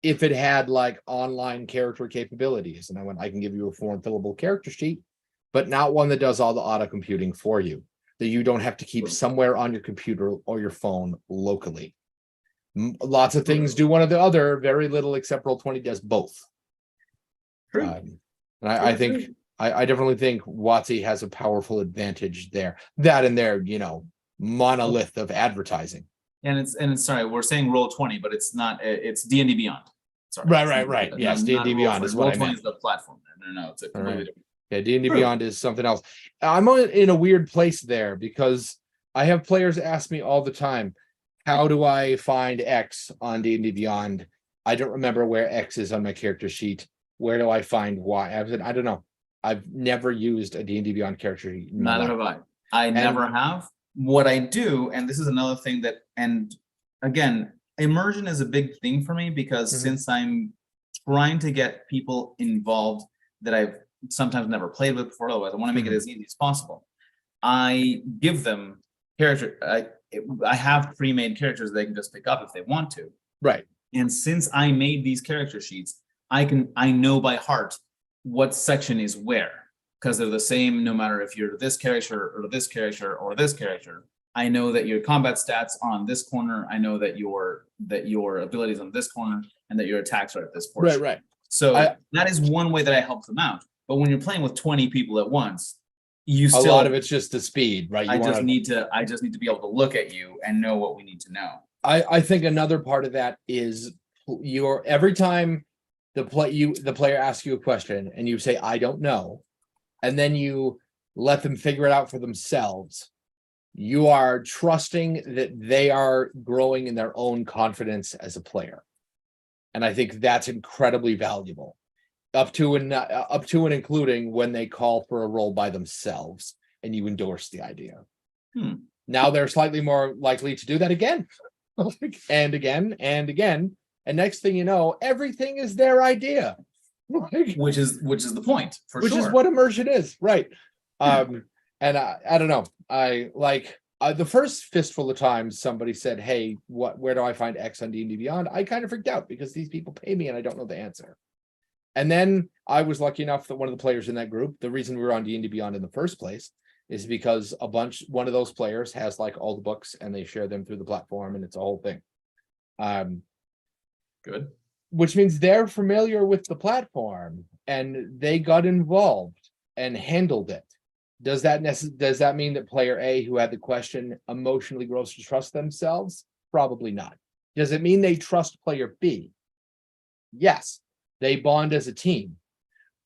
if it had like online character capabilities. And I went, I can give you a form fillable character sheet, but not one that does all the auto computing for you, that you don't have to keep somewhere on your computer or your phone locally. Lots of things do one or the other, very little, except Roll20 does both. And I think I definitely think WotC has a powerful advantage there. That and their monolith of advertising. And it's sorry, we're saying Roll20, but it's not. It's D&D Beyond. Sorry. Right. Yes, D&D Beyond is what I meant. Roll20 is the platform. No, it's a completely different. Yeah, D&D Beyond is something else. I'm in a weird place there because I have players ask me all the time, how do I find X on D&D Beyond? I don't remember where X is on my character sheet. Where do I find Y? I don't know. I've never used a D&D Beyond character sheet. Neither have I. I never have. What I do, and this is another thing that, and again, immersion is a big thing for me because Mhm. since I'm trying to get people involved that I've sometimes never played with before, otherwise I want to make it Mhm. as easy as possible. I give them character. I have pre-made characters they can just pick up if they want to. Right. And since I made these character sheets, I know by heart what section is where because they're the same no matter if you're this character or this character or this character. I know that your combat stats are on this corner. I know that your abilities on this corner and that your attacks are at this Right. portion. Right. So I, that is one way that I help them out. But when you're playing with 20 people at once, you a lot of still it's just the speed, right? You I just want need to be able to look at you and know what we need to know. I think another part of that is your every time the player asks you a question and you say, I don't know, and then you let them figure it out for themselves. You are trusting that they are growing in their own confidence as a player. And I think that's incredibly valuable. Up to and including when they call for a role by themselves and you endorse the idea. Now they're slightly more likely to do that again. And again and again. And next thing you know, everything is their idea. Which is the point for Which sure. is what immersion is, right? Yeah. And I don't know. I like the first fistful of times somebody said, "Hey, where do I find X on D&D Beyond?" I kind of freaked out because these people pay me and I don't know the answer. And then I was lucky enough that one of the players in that group, the reason we were on D&D Beyond in the first place is because one of those players has like all the books and they share them through the platform and it's a whole thing. Good. Which means they're familiar with the platform and they got involved and handled it. Does that mean that player A who had the question emotionally grows to trust themselves? Probably not. Does it mean they trust player B? Yes. They bond as a team.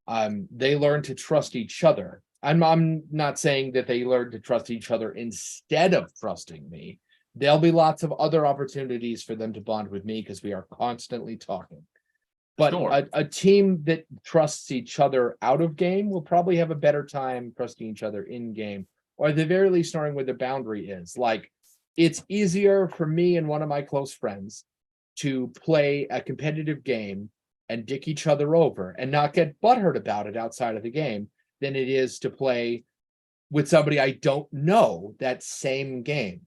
They learn to trust each other. I'm not saying that they learn to trust each other instead of trusting me. There'll be lots of other opportunities for them to bond with me because we are constantly talking. But Sure. a team that trusts each other out of game will probably have a better time trusting each other in game, or at the very least knowing where the boundary is. Like, it's easier for me and one of my close friends to play a competitive game and dick each other over and not get butthurt about it outside of the game than it is to play with somebody I don't know that same game.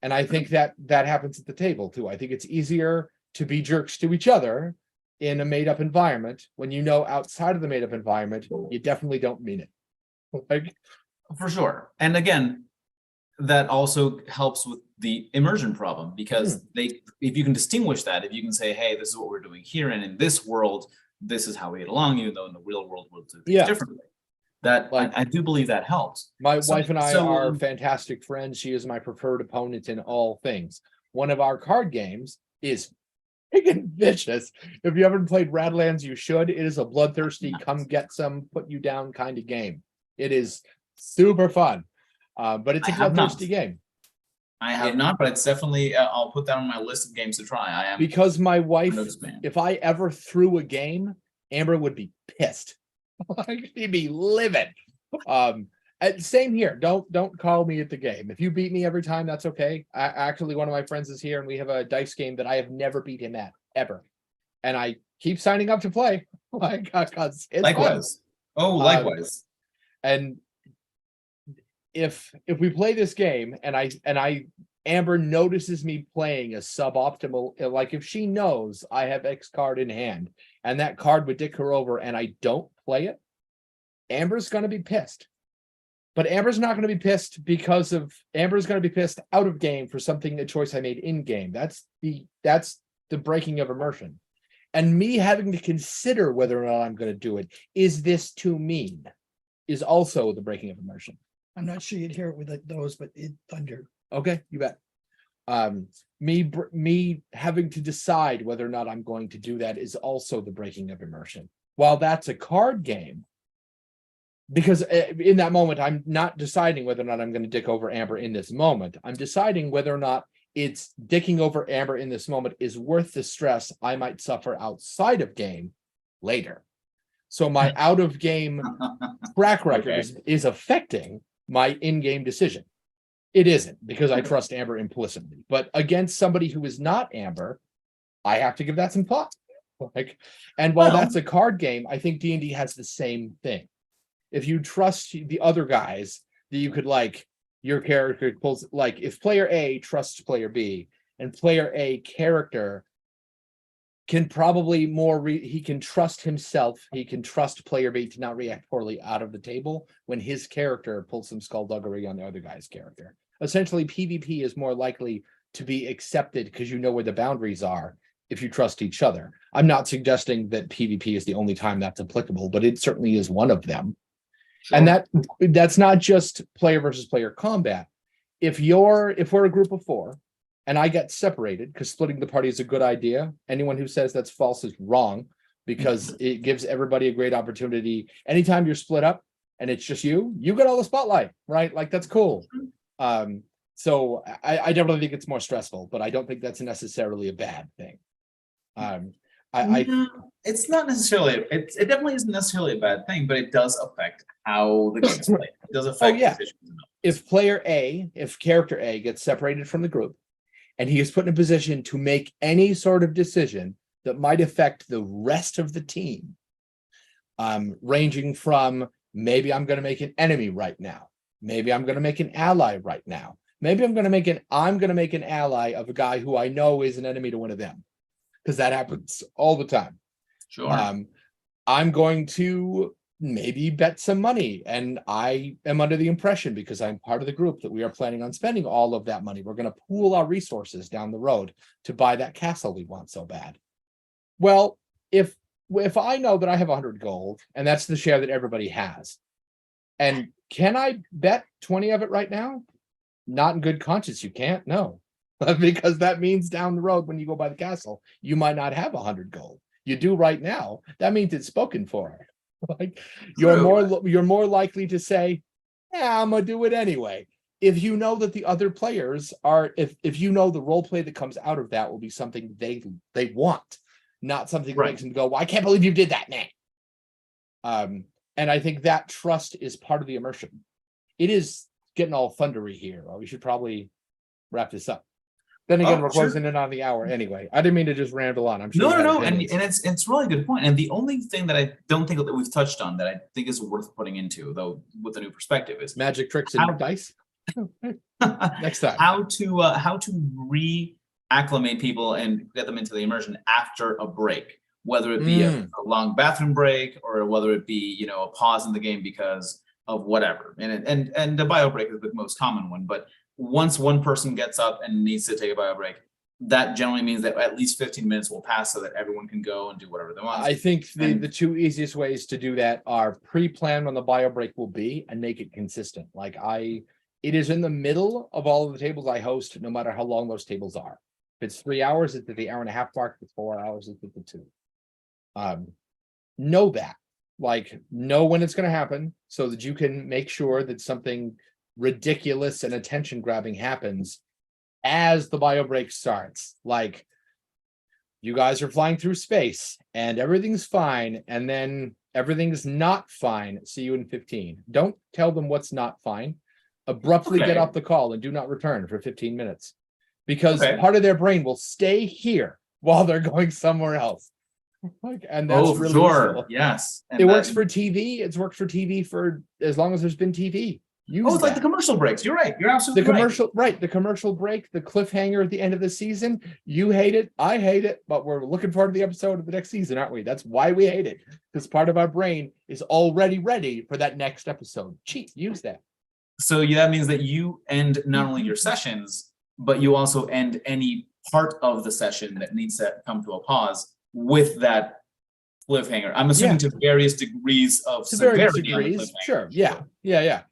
And I think that happens at the table too. I think it's easier to be jerks to each other in a made up environment when you know outside of the made up environment, you definitely don't mean it. Like, For sure. And again, that also helps with the immersion problem because if you can distinguish that, if you can say, hey, this is what we're doing here, and in this world, this is how we get along, even though in the real world we'll do things differently. That like I do believe that helps. my wife and I are fantastic friends. She is my preferred opponent in all things. One of our card games is freaking vicious. If you haven't played Radlands, you should. It is a bloodthirsty, come get some, put you down kind of game. It is super fun, but it's a bloodthirsty game. I have not, but it's definitely, I'll put that on my list of games to try. I am because my wife, if I ever threw a game, Amber would be pissed. She'd be livid. Same here. Don't call me at the game. If you beat me every time, that's okay. Actually, one of my friends is here, and we have a dice game that I have never beat him at ever, and I keep signing up to play. Like, because it's likewise. Fun. Oh, likewise. And if we play this game, and Amber notices me playing a suboptimal, like if she knows I have X card in hand, and that card would dick her over, and I don't play it, Amber's going to be pissed. But Amber's not going to be pissed Amber's going to be pissed out of game for a choice I made in game. That's the breaking of immersion. And me having to consider whether or not I'm going to do it, is this too mean, is also the breaking of immersion. I'm not sure you'd hear it with those, but it thunder. Okay, you bet. Me having to decide whether or not I'm going to do that is also the breaking of immersion. While that's a card game, because in that moment, I'm not deciding whether or not I'm going to dick over Amber in this moment. I'm deciding whether or not it's dicking over Amber in this moment is worth the stress I might suffer outside of game later. So my out of game track record is affecting my in-game decision. It isn't, because I trust Amber implicitly. But against somebody who is not Amber, I have to give that some thought. Like, and while Well- that's a card game, I think D&D has the same thing. If you trust the other guys, that you could, like, your character pulls, like, if player A trusts player B, and player A character can probably he can trust himself, he can trust player B to not react poorly out of the table when his character pulls some skullduggery on the other guy's character. Essentially, PvP is more likely to be accepted because you know where the boundaries are if you trust each other. I'm not suggesting that PvP is the only time that's applicable, but it certainly is one of them. Sure. And that's not just player versus player combat. If we're a group of 4 and I get separated because splitting the party is a good idea, anyone who says that's false is wrong, because it gives everybody a great opportunity. Anytime you're split up and it's just you get all the spotlight, right? Like, that's cool. So I definitely think it's more stressful, but I don't think that's necessarily a bad thing. No, it's not necessarily. It definitely isn't necessarily a bad thing, but it does affect how the game's played. It does affect yeah. decisions. If character A gets separated from the group and he is put in a position to make any sort of decision that might affect the rest of the team, ranging from maybe I'm going to make an enemy right now, maybe I'm going to make an ally right now, maybe I'm going to make an ally of a guy who I know is an enemy to one of them, because that happens all the time. Sure. I'm going to maybe bet some money, and I am under the impression, because I'm part of the group, that we are planning on spending all of that money. We're going to pool our resources down the road to buy that castle we want so bad. Well, if I know that I have 100 gold and that's the share that everybody has, and can I bet 20 of it right now? Not in good conscience, you can't. No. Because that means down the road when you go buy the castle, you might not have 100 gold. You do right now. That means it's spoken for. Like, you're more likely to say, yeah, I'm gonna do it anyway. If you know that the other players are, if you know the role play that comes out of that will be something they want, not something that makes them go, well, I can't believe you did that, man. And I think that trust is part of the immersion. It is getting all thundery here. Well, we should probably wrap this up. Then again, we're closing in on the hour anyway. I didn't mean to just ramble on. I'm sure. No, and it's really a good point. And the only thing that I don't think that we've touched on that I think is worth putting into, though, with a new perspective, is magic tricks and dice. Next time, how to reacclimate people and get them into the immersion after a break, whether it be a long bathroom break or whether it be a pause in the game because of whatever. And the bio break is the most common one, but once one person gets up and needs to take a bio break, that generally means that at least 15 minutes will pass so that everyone can go and do whatever they want. I think the two easiest ways to do that are pre-plan when the bio break will be and make it consistent. It is in the middle of all of the tables I host, no matter how long those tables are. If it's 3 hours, it's at the hour and a half mark. If it's 4 hours, it's at the 2. Know that. Know when it's going to happen so that you can make sure that something ridiculous and attention grabbing happens as the bio break starts. Like, you guys are flying through space and everything's fine, and then everything's not fine. See you in 15. Don't tell them what's not fine. Abruptly get off the call and do not return for 15 minutes, because part of their brain will stay here while they're going somewhere else. And that's really useful. Yes. And it works for TV. It's worked for TV for as long as there's been TV. It's like the commercial breaks. You're right. You're absolutely right. The commercial break, the cliffhanger at the end of the season. You hate it. I hate it. But we're looking forward to the episode of the next season, aren't we? That's why we hate it. Because part of our brain is already ready for that next episode. Cheat. Use that. So that means that you end not only your sessions, but you also end any part of the session that needs to come to a pause with that cliffhanger. I'm assuming to various degrees of severity. Sure. Yeah.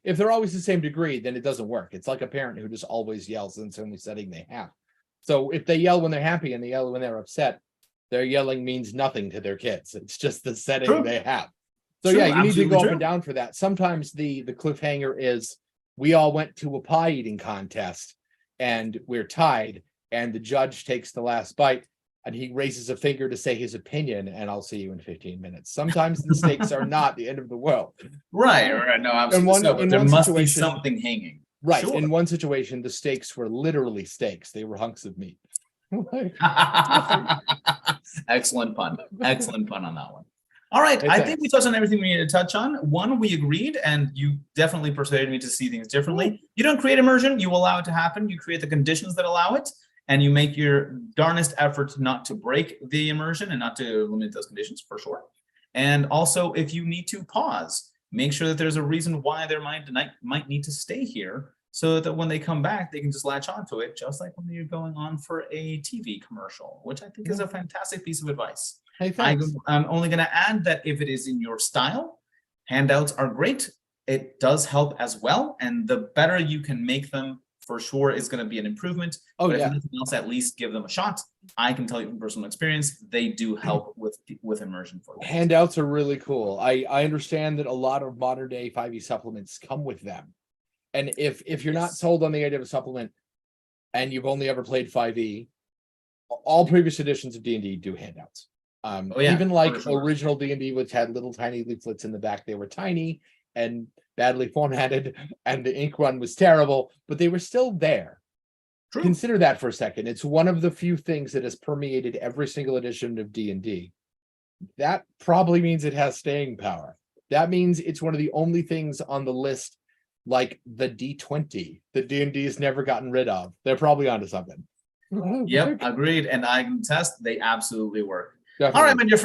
If they're always the same degree, then it doesn't work. It's like a parent who just always yells in the only setting they have. So if they yell when they're happy and they yell when they're upset, their yelling means nothing to their kids. It's just the setting they have. So you need to go up and down for that. Sometimes the cliffhanger is, we all went to a pie eating contest and we're tied, and the judge takes the last bite and he raises a finger to say his opinion, and I'll see you in 15 minutes. Sometimes the stakes are not the end of the world. Right. No, absolutely. There must be something hanging. Right. Sure. In one situation, the steaks were literally steaks. They were hunks of meat. Excellent pun. Excellent pun on that one. All right. Hey, I think we thanks. touched on everything we needed to touch on. One, we agreed, and you definitely persuaded me to see things differently. You don't create immersion, you allow it to happen. You create the conditions that allow it, and you make your darnest efforts not to break the immersion and not to limit those conditions, for sure. And also, if you need to pause, make sure that there's a reason why their mind might need to stay here, so that when they come back, they can just latch onto it, just like when you're going on for a TV commercial, which I think is a fantastic piece of advice. Hey, thanks. I'm only going to add that if it is in your style, handouts are great. It does help as well. And the better you can make them, for sure, is going to be an improvement. Oh, But yeah. if nothing else, at least give them a shot. I can tell you from personal experience, they do help with immersion for them. Handouts are really cool. I understand that a lot of modern day 5e supplements come with them. And if you're not Yes. sold on the idea of a supplement and you've only ever played 5e, all previous editions of D&D do handouts. Oh, yeah, Even like for sure. original D&D, which had little tiny leaflets in the back, they were tiny and badly formatted, and the ink run was terrible, but they were still there. True. Consider that for a second. It's one of the few things that has permeated every single edition of D&D. That probably means it has staying power. That means it's one of the only things on the list, like the D20, that D&D has never gotten rid of. They're probably onto something. Yep, agreed. And I can test they absolutely work. Definitely. All right, my dear friend.